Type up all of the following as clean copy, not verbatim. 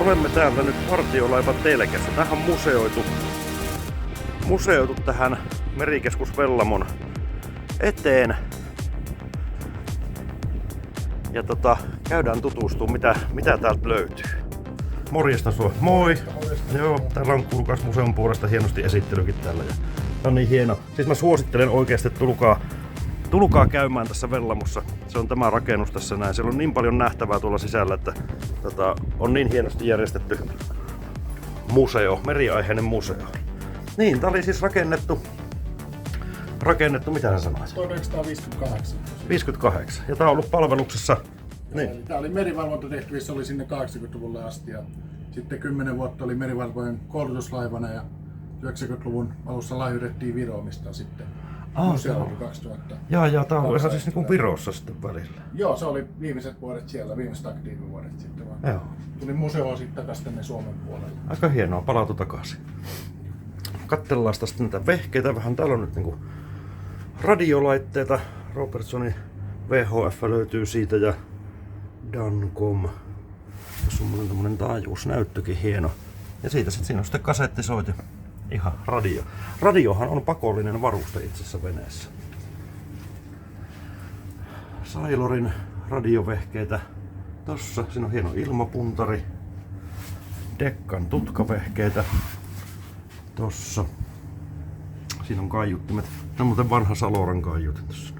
Olemme täällä nyt Vartiolaiva telkässä. Tähän on museoitu tähän Merikeskus Vellamon eteen. Ja käydään tutustumaan mitä täältä löytyy. Morjesta sua. Moi! Joo, täällä on kuulkaas museon puolesta hienosti esittelykin täällä. Ja tää on niin hieno. Siis mä suosittelen oikeasti, että tulkaa käymään tässä Vellamossa. Se on tämä rakennus tässä näin. Siellä on niin paljon nähtävää tuolla sisällä, että on niin hienosti järjestetty museo, meriaiheinen museo. Niin, tää oli siis rakennettu, mitä sä sanoit? 1958. 58. Ja tää on ollut palveluksessa. Niin. Tää oli merivalvontatehtävissä, oli sinne 80-luvulle asti ja sitten 10 vuotta oli merivalvojen koulutuslaivana ja 90-luvun alussa laajuudettiin Viroon, mistä sitten museo oli 2000. Jaa, tää on ihan siis niinku Virossa sitten välillä. Joo, se oli viimeiset vuodet siellä, viimeiset aktiivivuodet sitten vaan. Joo. Tuli museo sitten takaisin tänne Suomen puolelle. Aika hienoa, palautu takaisin. Katsellaan tästä näitä vehkeitä vähän. Täällä on nyt niinku radiolaitteita. Robertsonin VHF löytyy siitä ja Dancom. Tässä on tämmönen taajuusnäyttökin hieno. Ja siitä siinä on sitten kasettisoiti. Ihan radio. Radiohan on pakollinen varuste itsessä veneessä. Sailorin radiovehkeitä. Tossa siinä on hieno ilmapuntari. Dekkan tutkavehkeitä. Tossa. Siinä on kaiuttimet. Nämä on muuten vanha Saloran kaiutin tossa.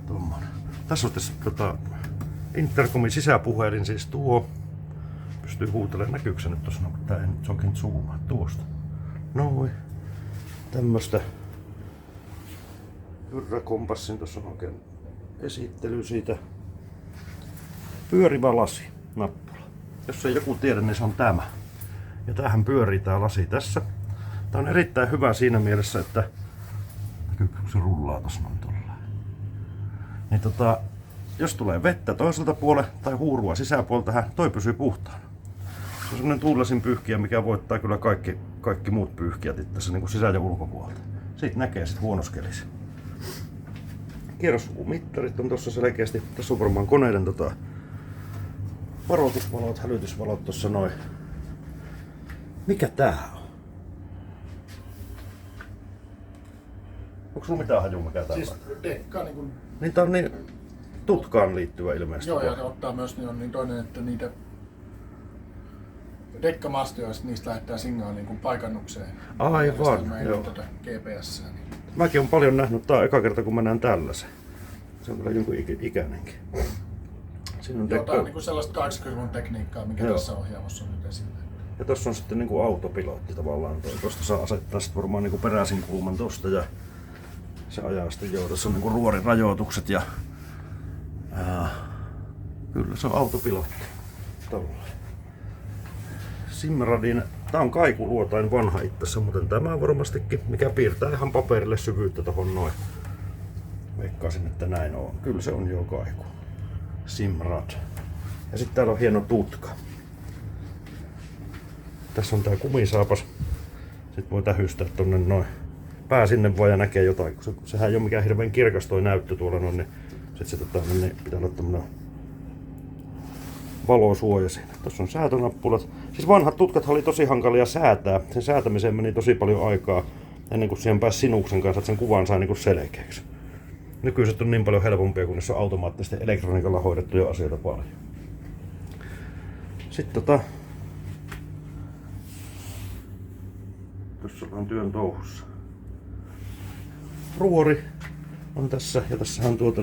Tommonen. Tässä on tässä intercomin sisäpuhelin, siis tuo. Pystyy huutelemaan, näkyykö se nyt tossa? No, tää ei nyt oikein zoomaa tuosta. Noin. Tämmöstä hyrräkompassin, tossa on oikein esittely siitä. Pyörivä lasi, nappula. Jos ei joku tiedä, niin se on tämä. Ja tämähän pyörii tää lasi tässä. Tää on erittäin hyvä siinä mielessä, että näkyykö se rullaa tossa noin tolleen. Niin jos tulee vettä toiselta puolelta tai huurua sisäpuolelta, toi pysyy puhtaana. Se on semmonen tuulasin pyyhkiä, mikä voittaa kyllä kaikki muut pyyhkiät tässä niin kuin sisä- ja ulkopuolelta. Siitä näkee sit huonoskelissä. Kierrosmittarit on tossa selkeästi. Tässä on varmaan koneiden varoitusvalot, hälytysvalot tossa noin. Mikä tää on? Onko sulla mitään hajua mikä tää on? Siis dekka niin Niin tää on niin tutkaan liittyvä ilmeisesti. Joo, ja ottaa myös niin toinen, että niitä dekkamastoja, niistä lähettää signaali niin paikannukseen. Aivan, joo. GPS. Niin. Mäkin on paljon nähnyt, tää on eka kerta kun mä näen tällaisen. Se on kyllä jonkun ikäinenkin. Siinä on Tää on niin sellaista 80-luvun tekniikkaa, mikä tässä ohjaamossa on nyt esillä. Ja tossa on sitten niinku autopilotti tavallaan. Tosta saa asettaa sit varmaan niinku peräisin kulman tosta ja se ajaa sitten tässä on niinku ruorirajoitukset ja kyllä se on autopilotti. Tolleen. Simradin, tää on kaikuluotain vanha itse, muuten tämä varmastikin, mikä piirtää ihan paperille syvyyttä tohon noin. Veikkaisin, että näin on. Kyllä se on jo kaiku. Simrad. Ja sitten täällä on hieno tutka. Tässä on tää kumisaapas. Sitten voi tähystää tonne noin. Pää sinne vaan ja näkee jotain. Sehän ei ole mikään hirveän kirkas toi näyttö tuolla noin, niin sit se niin pitää olla tämmönen valosuoja siinä. Tuossa on säätönappulat. Siis vanhat tutkat oli tosi hankalia säätää. Sen säätämiseen meni tosi paljon aikaa ennen kuin siihen pääsi sinuksen kanssa, että sen kuvan sai niinku selkeäksi. Nykyiset on niin paljon helpompia, kun niissä on automaattisesti elektroniikalla hoidettuja asioita paljon. Sitten tuossa ollaan työn touhussa. Ruori on tässä ja tässä on tuolla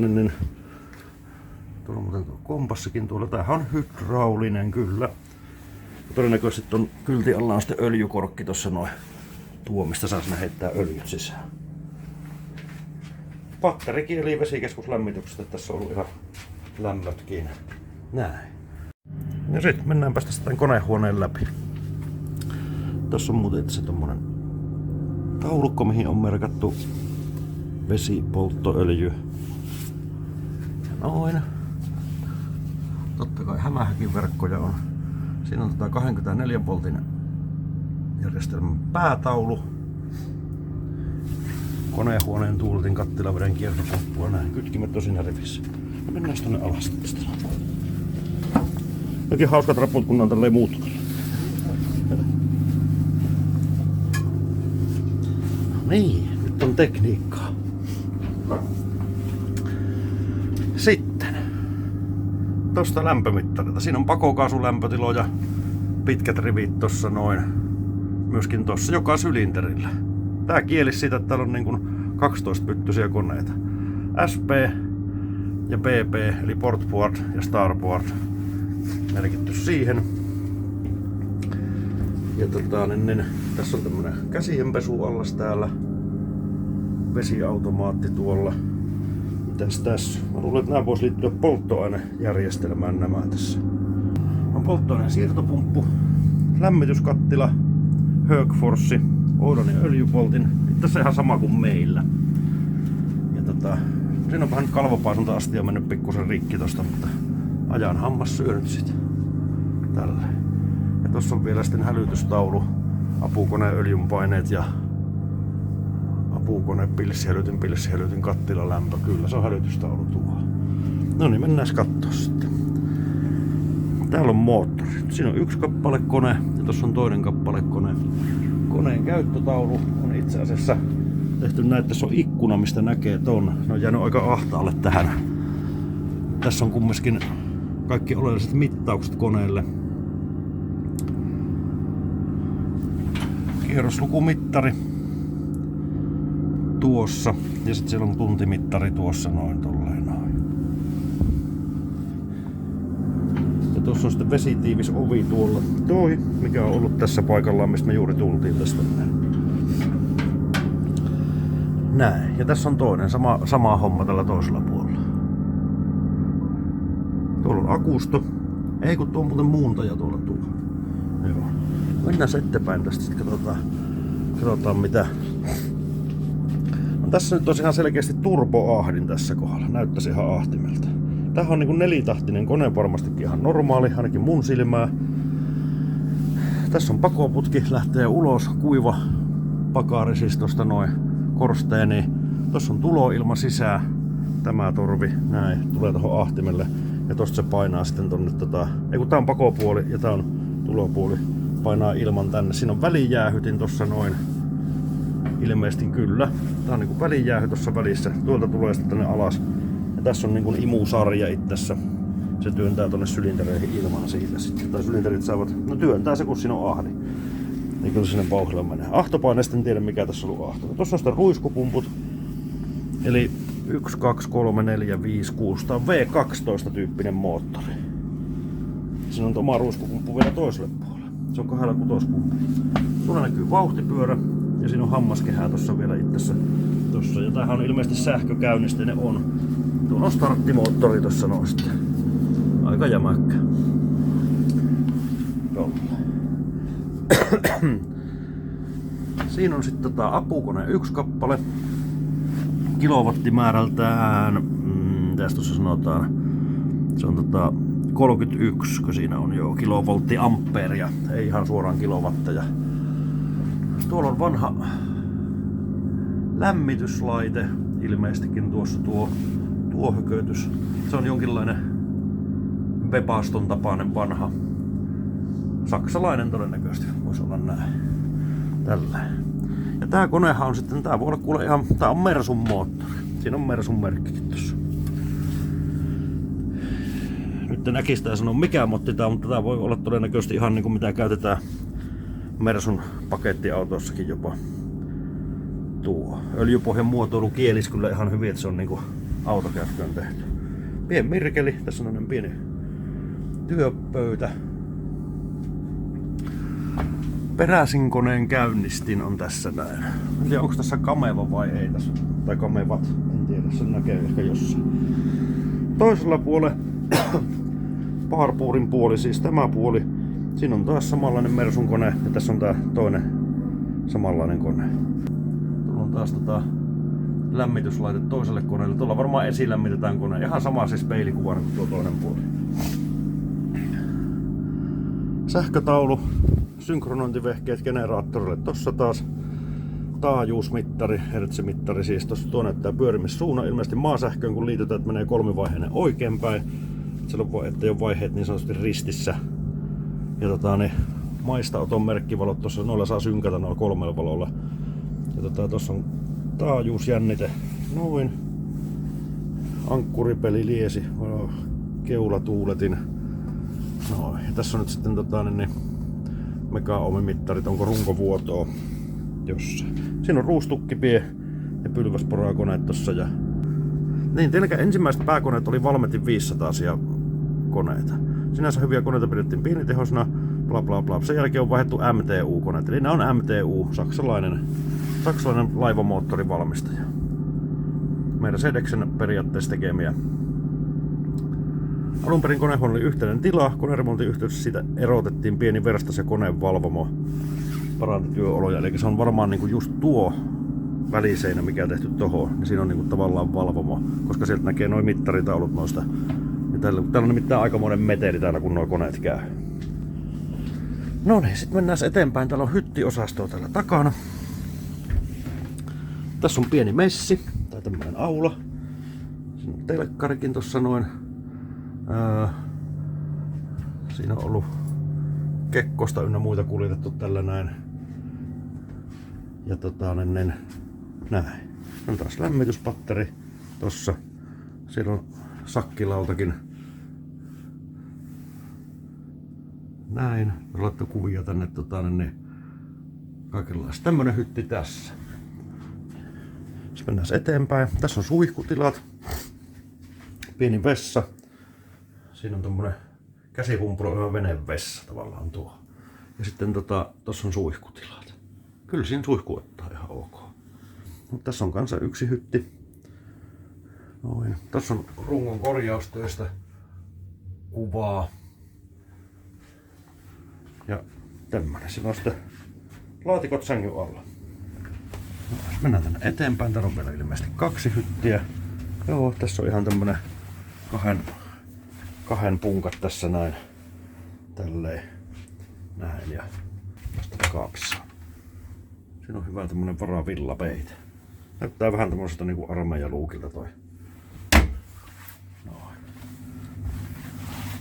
on muuten tuo kompassikin tuolla. Tämähän on hydraulinen kyllä. Ja todennäköisesti on kyltin alla on sitten öljykorkki tossa noin. Tuo mistä saa sinne heittää öljyt sisään. Patterikin eli vesikeskuslämmityksestä. Tässä on ollut ihan lämmötkin. Näin. Ja sitten mennäänpä tästä konehuoneen läpi. Tässä on muuten itse tommonen taulukko, mihin on merkattu vesipolttoöljy. Ja noin. Totta kai hämähäkin verkkoja on. Siinä on 24 voltin järjestelmän päätaulu. Konehuoneen tuuletin kattilaveden kiertopumppua näin. Kytkimet tosin rivissä. Mennään tonne alas tästä. Jokin hauskat raput, kun on tälleen muut. Niin, nyt on tekniikkaa. Sitten tosta lämpömittarilta. Siinä on pakokaasulämpötiloja, pitkät rivit tossa noin. Myöskin tossa joka sylinterillä. Tää kieli siitä, että täällä on niin kuin 12-pyttyisiä koneita. SP ja PP eli portboard ja starboard merkitty siihen. Ja tässä on tämmönen käsienpesuallas täällä. Vesiautomaatti tuolla. Mitäs tässä? Mä luulen, että nämä vois liittyä polttoainejärjestelmään nämä tässä. On polttoaineen siirtopumppu, lämmityskattila, Högforsi, Oudon ja öljypoltin. Tässä ihan sama kuin meillä. Ja siinä on vähän kalvopaisunta asti ja mennyt pikkusen rikki tosta, mutta ajan hammas syönyt sitä. Tällä. Ja tossa on vielä sitten hälytystaulu, apukoneen öljynpaineet ja puukone, pilssihälytin, kattila, lämpö. Kyllä se on hälytystaulu tuo. No niin, mennään katsoa sitten. Täällä on moottori. Siinä on yksi kappale kone ja tuossa on toinen kappale kone. Koneen käyttötaulu on itse asiassa tehty näin, että tässä on ikkuna, mistä näkee ton. Ne on jäänyt aika ahtaalle tähän. Tässä on kumminkin kaikki oleelliset mittaukset koneelle. Kierroslukumittari tuossa ja sitten siellä on tuntimittari tuossa noin tolleen noin. Ja tuossa on sitten vesitiivis ovi tuolla toi, mikä on ollut tässä paikallaan, mistä me juuri tultiin tästä näin. Ja tässä on toinen sama homma tällä toisella puolella. Tuolla on akusto. Ei kun tuo on muuten muuntaja tuolla tuo. Joo. Mennään eteenpäin tästä, sitten katsotaan mitä. No, tässä nyt on ihan selkeästi turboahdin tässä kohdalla. Näyttäisi ihan ahtimelta. Tämähän on niin kuin nelitahtinen kone, varmastikin ihan normaali, ainakin mun silmää. Tässä on pakoputki, lähtee ulos, kuiva pakari siis tosta noin korsteeni. Tossa on tuloilma sisään, tämä torvi, näin, tulee tohon ahtimelle. Ja tosta se painaa sitten tonne ei kun tää on pakopuoli ja tää on tulopuoli. Painaa ilman tänne. Siinä on välijäähytin tossa noin. Ilmeisesti kyllä. Tää on niinku välijäähy tossa välissä. Tuolta tulee sitten tänne alas. Ja tässä on niinku imusarja itsessä. Se työntää tonne sylintereihin ilman siitä sitten. Tai sylinterit saavat, no työntää se kun siinä on ahdi. Niin kyllä sinne vauhdilla menee. Ahtopaineesta en tiedä mikä tässä on ollut ahto. Tuossa on sitten ruiskupumput. Eli 1, 2, 3, 4, 5, 6. Tää on V12 tyyppinen moottori. Siinä on oma ruiskupumppu vielä toiselle puolelle. Se on 2 pumppu. Tuolla näkyy vauhtipyörä. Ja siinä on hammaskehää tossa vielä itsessä. Tossa. Ja tämähän on ilmeisesti sähkökäynnisteinen on. Tuolla on starttimoottori tossa noista. Aika jämäkkä. Siinä on sitten apukone 1 kappale. Kilowattimäärältään, mitäs tuossa sanotaan, se on 31, kun siinä on jo kilovolttiampeeria, ei ihan suoraan kilowatteja. Tuolla on vanha lämmityslaite, ilmeisestikin tuossa tuo hökötys. Se on jonkinlainen Webaston tapainen vanha, saksalainen todennäköisesti, voisi olla näin. Tällä. Ja tää konehan on sitten, tää voi olla kuule ihan, tää on Mersun moottori. Siinä on Mersun merkkikin tossa. Nyt en äkistään sano mikä motti tää on, mutta tää voi olla todennäköisesti ihan niinku mitä käytetään Mersun pakettiautoissakin jopa. Tuo öljypohjan muotoilu kielis kyllä ihan hyvin, että se on niinku autokäyttöön tehty. Pieni mirkeli, tässä on pieni työpöytä. Peräsinkoneen käynnistin on tässä näin. En tiedä onko tässä kameva vai ei tässä. Tai kamevat, en tiedä, sen näkee ehkä jossain. Toisella puolella Parpuurin puoli, siis tämä puoli. Siinä on taas samanlainen Mersun kone ja tässä on tää toinen samanlainen kone. Tuolla on taas lämmityslaite toiselle koneelle. Tuolla varmaan esilämmitetään kone. Ihan sama siis peilikuva kuin tuo toinen puoli. Sähkötaulu. Synkronointivehkeet generaattorille. Tossa taas taajuusmittari, hertsimittari siis. Tossa tuo näyttää pyörimissuunnan. Ilmeisesti maasähköön kun liitytään, että menee kolmivaiheinen oikeinpäin. ettei ole vaiheet niin sanotusti ristissä. Ja niin maistaoton merkkivalot tuossa, noilla saa synkätä noilla 3 valolla. Ja tuossa on taajuusjännite, noin. Ankkuripeli, liesi, keulatuuletin. Noin. Ja tässä on nyt sitten niin megaohmimittarit, onko runkovuotoa jossain. Siinä on ruustukkipie ja pylväsporakoneet tossa. Ja niin, ensimmäiset pääkoneet oli Valmetin 500 koneita. Sinänsä hyviä koneita pidettiin pienitehosina, bla bla bla. Sen jälkeen on vaihdettu MTU-koneet, eli nämä on MTU, saksalainen laivamoottorivalmistaja. Mercedeksen periaatteessa tekemiä. Alun perin konehuone oli yhteinen tila, koneremontin yhteydessä siitä erotettiin pieni verstas ja koneen valvomo. Paranti työoloja, eli se on varmaan niinku just tuo väliseinä, mikä tehty tohon, niin siinä on niinku tavallaan valvomo, koska sieltä näkee noin mittaritaulut noista. Ja täällä on nimittäin aikamoinen meteli täällä, kun nuo koneet käy. No niin, sitten mennään eteenpäin. Täällä on hyttiosastoa täällä takana. Tässä on pieni messi, tai tämmönen aula. Siinä on telkkarikin tossa noin. Siinä on ollut Kekkosta ynnä muita kuljetettu tällä näin. Ja näin. On taas lämmityspatteri tossa. Siellä on sakkilautakin. Näin. Laittu kuvia tänne niin kaikenlaista. Tämmönen hytti tässä. Sitten mennään eteenpäin. Tässä on suihkutilat. Pieni vessa. Siinä on tommonen käsipumpulla venevessa tavallaan tuo. Ja sitten tossa on suihkutilat. Kyllä siinä suihku ottaa ihan ok. Mutta tässä on kanssa yksi hytti. Noin. Tässä on rungon korjaustöistä kuvaa. Ja tämmönen. Siinä on sitten laatikot sängyn alla. No, mennään tänne eteenpäin. Täällä on vielä ilmeisesti 2 hyttiä. Joo, tässä on ihan tämmönen kahden punkat tässä näin. Tälleen. Näin ja tästä kaapissa. Siinä on hyvä tämmönen varavillapeite. Näyttää vähän tämmöiseltä niinku armeijaluukilta toi. Noin.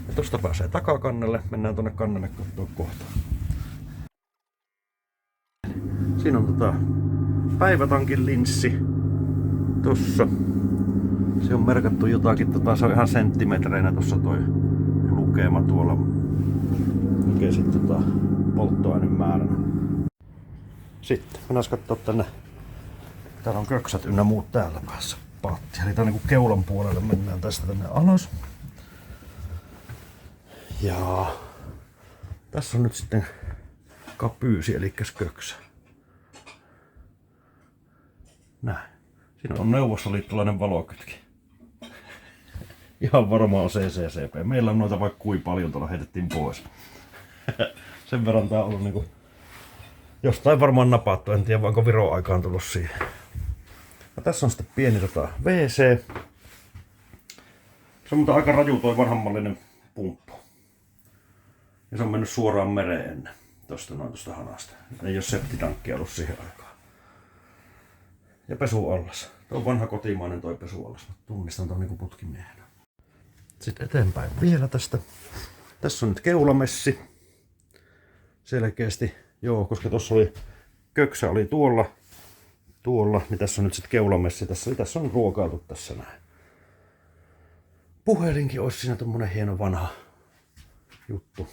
Ja tosta pääsee takakannelle. Mennään tonne kannelle katsoa kohta. Siinä on päivätankin linssi. Tossa. Se on merkattu jotakin, se on ihan senttimetreinä tossa toi lukema tuolla. Lukee sitten polttoaineen määränä. Sitten mennään katsoa tänne. Täällä on köksät ynnä muut täällä päässä paattia. Eli tää niinku keulan puolelle mennään tästä tänne alas. Ja tässä on nyt sitten kapyysi, eli köksä. Näin. Siinä on neuvostoliittolainen valokytki. Ihan varmaan on CCCP. Meillä on noita vaikka kui paljon, tuolla heitettiin pois. Sen verran tää on ollut niinku jostain varmaan napattu, en tiedä onko Viron aikaan tullut siihen. Ja tässä on sitten pieni WC. Se on mutta aika raju toi vanhanmallinen pumppu. Ja se on mennyt suoraan mereen ennen. Tosta hanasta. Ei oo septitankkia ollut siihen aikaan. Ja pesuallas. Tuo on vanha kotimainen toi pesuallas. Tunnistan tuon niinku putkimiehenä. Sitten eteenpäin vielä tästä. Tässä on nyt keulamessi. Selkeästi. Joo, koska tuossa oli köksä oli tuolla, niin tässä on nyt sitten keulamessi. Tässä on ruokailtu tässä näin. Puhelinkin olisi siinä tommonen hieno vanha juttu.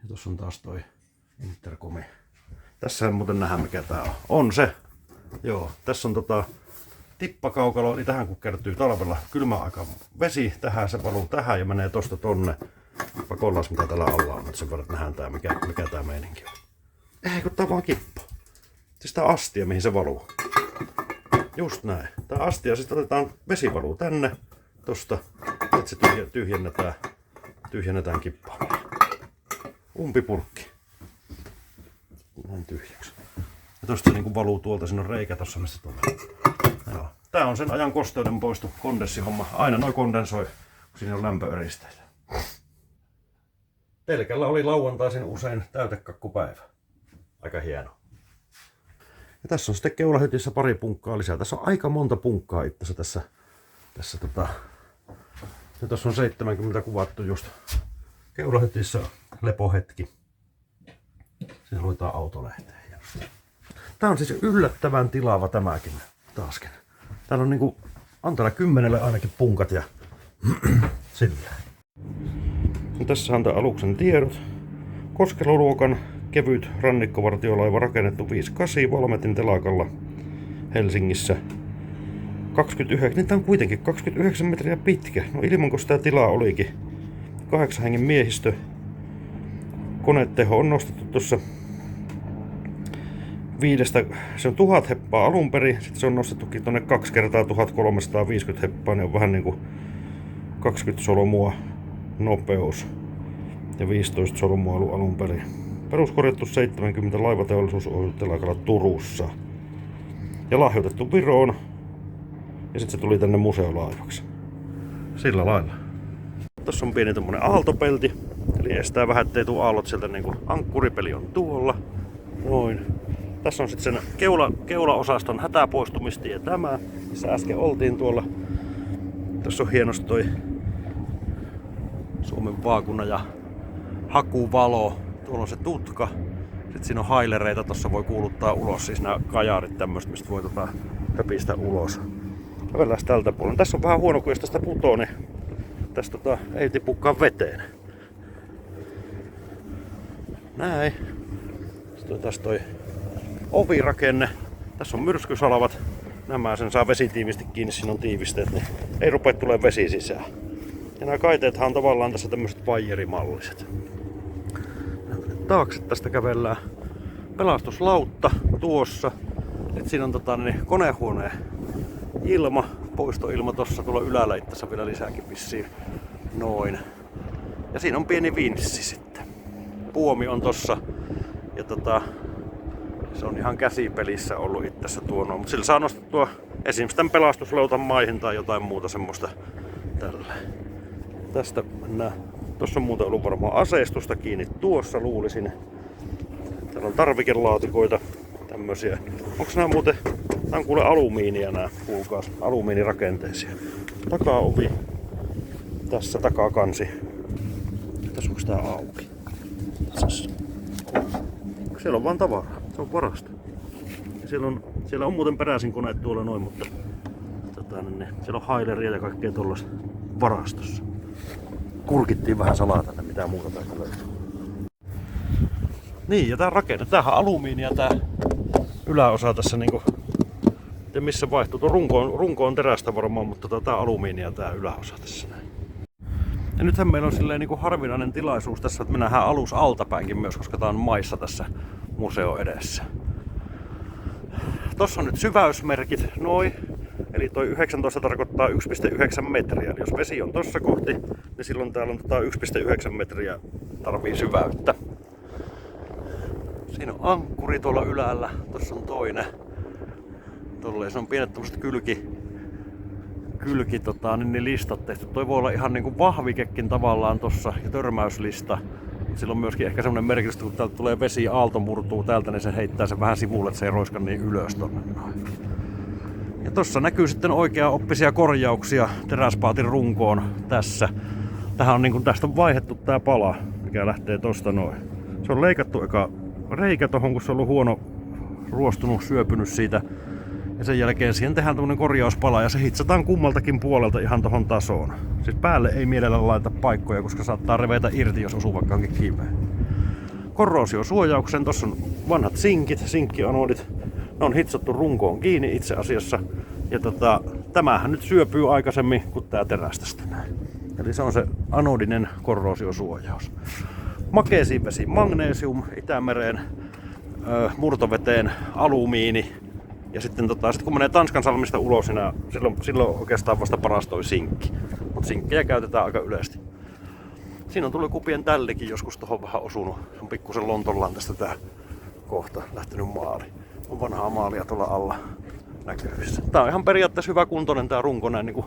Ja tuossa on taas toi interkomi. Tässä ei muuten nähdä mikä tää on. On se! Joo, tässä on tippakaukalo, niin tähän kun kertyy talvella kylmäaika vesi, tähän se valuu tähän ja menee tosta tonne. Pakollas mitä täällä alla on, mutta sen verran nähdään tää mikä tää meininki on. Ei kun tää on vaan kippo. Siis tää astia mihin se valuu. Just näin. Tää astia, sitten otetaan vesivaluu tänne tosta, että se tyhjennetään kippaa. Umpipurkki. Näin tyhjäksi. Ja tosta se niinku valuu tuolta, siinä on reikä tossa mistä tulee. Joo. Tää on sen ajan kosteuden poistu kondenssihomma. Aina noi kondensoi, kun siinä on lämpöeristeitä. Telkällä oli lauantaisin usein täytekakkupäivä. Aika hieno. Ja tässä on sitten keulahytissä pari punkkaa lisää. Tässä on aika monta punkkaa itse tässä Ja tuossa on 70 kuvattu just keulahytissä lepohetki. Siinä luetaan autolehteen. Tää on siis yllättävän tilava tämäkin taaskin. Täällä on niinku, on täällä 10 ainakin punkat ja sillä. No, tässä on tää aluksen tiedot. Koskelo-luokan kevyt rannikkovartiolaiva rakennettu 58 Valmetin telakalla Helsingissä. 29, niin tää on kuitenkin 29 metriä pitkä. No ilmanko sitä tilaa olikin. 8 hengen miehistö. Koneteho on nostettu tuossa 5, se on 1000 heppaa alun perin, sitten se on nostettukin tonne 2 kertaa 1350 heppaa, niin on vähän niinku 20 solmua nopeus ja 15 solmua ollut alun perin. Peruskorjattu 70 laivateollisuus Oy telakalla Turussa ja lahjoitettu Viroon ja sitten se tuli tänne museolaivaksi. Sillä lailla. Tässä on pieni tommonen aaltopelti, eli estää vähän, ettei tuu aallot sieltä, niinku ankkuripeli on tuolla. Noin. Tässä on sitten sen keulaosaston hätäpoistumistie tämä, missä äsken oltiin tuolla. Tässä on hienosti toi Suomen vaakuna ja hakuvalo. Tuolla on se tutka. Sitten siinä on hailereita, tossa voi kuuluttaa ulos, siis nämä kajaarit tämmöistä, mistä voi höpistä ulos. Kävellään tältä puolella. Tässä on vähän huono, kun jos tästä putoo, niin tästä ei tipukaan veteen. Näin. Sitten tässä toi ovirakenne. Tässä on myrskysalavat. Nämä sen saa vesitiivisti kiinni, siinä on tiivisteet, niin ei rupea tulemaan vesi sisään. Ja nämä kaiteethan on tavallaan tässä tämmöiset vaijerimalliset. Taakse tästä kävellään pelastuslautta tuossa. Et siinä on konehuoneen ilma, poistoilma tossa tuolla ylällä, itse vielä lisääkin vissiin. Noin. Ja siinä on pieni vinssi sitten. Puomi on tossa. Ja se on ihan käsipelissä ollut itsessä tuo noin. Mut sillä saa nostettua esimerkiksi tämän pelastuslautan maihin tai jotain muuta semmoista tällä. Tästä mennään. Tossa on muuten ollut varmaan aseistusta kiinni tuossa luulisin. Täällä on tarvikelaatikoita. Tämmösiä. Onks nää muuten? Tää on kuule alumiinia nää, kuulkaas. Alumiinirakenteisia. Takaovi. Tässä takakansi. Tässä onks tää auki? Tässä. Siellä on vaan tavaraa. Se on varasto. Siellä on muuten peräisin koneet tuolla noin, mutta siellä on haileria ja kaikkea tuollaista varastossa. Kurkittiin vähän salaa tänne, mitä muuta täältä löytyy. Niin, ja tää rakenne, tämähän on alumiinia tää yläosa tässä niinku. Ja missä vaihtuu, tuo runko on terästä varmaan, mutta tää on alumiinia tää yläosa tässä näin. Ja nythän meillä on silleen niinku harvinainen tilaisuus tässä, että me nähdään alus altapäinkin myös, koska tää on maissa tässä museo edessä. Tossa on nyt syväysmerkit, noin. Eli toi 19 tarkoittaa 1,9 metriä. Eli jos vesi on tossa kohti, niin silloin täällä on 1,9 metriä tarvii syväyttä. Siinä on ankkuri tuolla ylällä. Tossa on toinen. Tolleen se on pienet tommoset kylki listat tehty. Toi voi olla ihan niinku vahvikekin tavallaan tossa ja törmäyslista. Sillä on myöskin ehkä semmonen merkitys, kun täältä tulee vesi, aalto murtuu täältä, niin se heittää sen vähän sivulle, että se ei roiska niin ylös tonne noin. Ja tossa näkyy sitten oikeaoppisia korjauksia teräspaatin runkoon tässä. Tähän on tästä on vaihdettu tää pala, mikä lähtee tosta noin. Se on leikattu eka reikä tohon, kun se on ollut huono ruostunut, syöpynyt siitä. Ja sen jälkeen siihen tehdään tämmönen korjauspala ja se hitsataan kummaltakin puolelta ihan tohon tasoon. Siis päälle ei mielellä laita paikkoja, koska saattaa revetä irti, jos osuu vaikka kiveen. Korroosiosuojauksen, tossa on vanhat sinkkianodit. Ne on hitsattu runkoon kiinni itse asiassa. Ja tämähän nyt syöpyy aikaisemmin kuin tää terästä näin. Eli se on se anodinen korroosiosuojaus. Makeesivesi, magnesium, Itämereen, murtoveteen, alumiini. Ja sitten kun menee Tanskansalmista ulos, niin silloin oikeastaan vasta paras toi sinkki. Mutta sinkkejä käytetään aika yleisesti. Siinä on tullut kupien tällikin joskus tohon vähän osunut. Se on pikkusen lontollaan tästä tää kohta lähtenyt maali. On vanhaa maalia tuolla alla näkyvissä. Tää on ihan periaatteessa hyvä kuntoinen tää runko näin niinku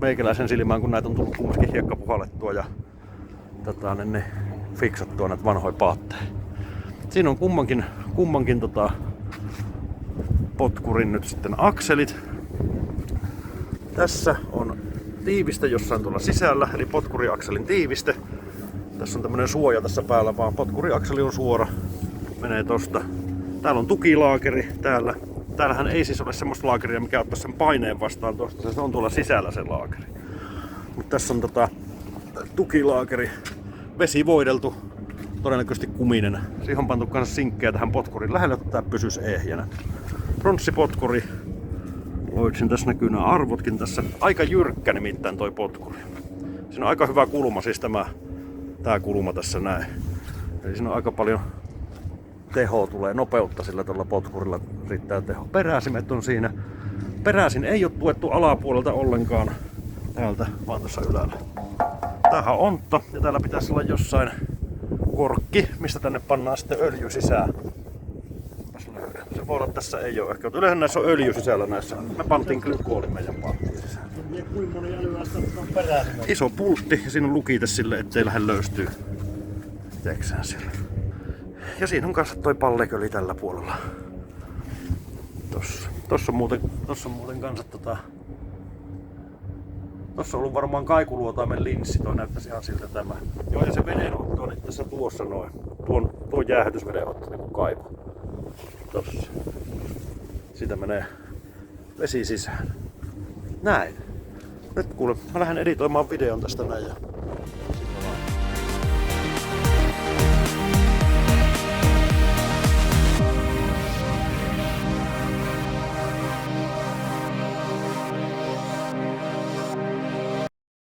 meikäläisen silmään, kun näitä on tullut kumminkin hiekkapuhallettua ja fiksattua näitä vanhoja paatteja. Siinä on kummankin potkurin nyt sitten akselit. Tässä on tiiviste jossain tuolla sisällä, eli potkuriakselin tiiviste. Tässä on tämmönen suoja tässä päällä, vaan potkuriakseli on suora. Menee tosta. Täällä on tukilaakeri täällä. Täällähän ei siis ole semmoista laakeria, mikä ottaisi sen paineen vastaan tosta. Se on tuolla sisällä se laakeri. Mutta tässä on tukilaakeri. Vesi voideltu. Todennäköisesti kuminen. Siihen on pantu kanssa sinkkejä tähän potkurin lähelle, että tää pysyisi ehjänä. Pronssipotkuri. Loitsin, tässä näkyy nämä arvotkin tässä. Aika jyrkkä nimittäin toi potkuri. Siinä on aika hyvä kulma, siis tää kulma tässä näin. Eli siinä on aika paljon tehoa, tulee nopeutta sillä tuolla potkurilla, riittää teho. Peräsimet on siinä. Peräsin ei ole tuettu alapuolelta ollenkaan täältä, vaan tässä ylällä. Tämähän on ontta ja täällä pitäisi olla jossain korkki, mistä tänne pannaan sitten öljy sisään. Se voi olla, että tässä ei ole ehkä. Yleensä näissä on öljy sisällä näissä. Me pantiin glykooli meidän pankkiin sisään. Iso pultti ja siinä on lukite sille, ettei lähde löystyy teksään siellä. Ja siinä on kanssa toi palleköli tällä puolella. Tossa on muuten kanssa tossa on ollut varmaan kaikuluotaimen linssi, toi näyttäisi ihan siltä tämä. Joo, ja se vedenotto on tässä tuossa noin. Tuo jäähdytysvedenotto niin kuin kaivo. Tossa. Siitä menee vesi sisään. Näin. Nyt kuule, mä lähden editoimaan videon tästä näin ja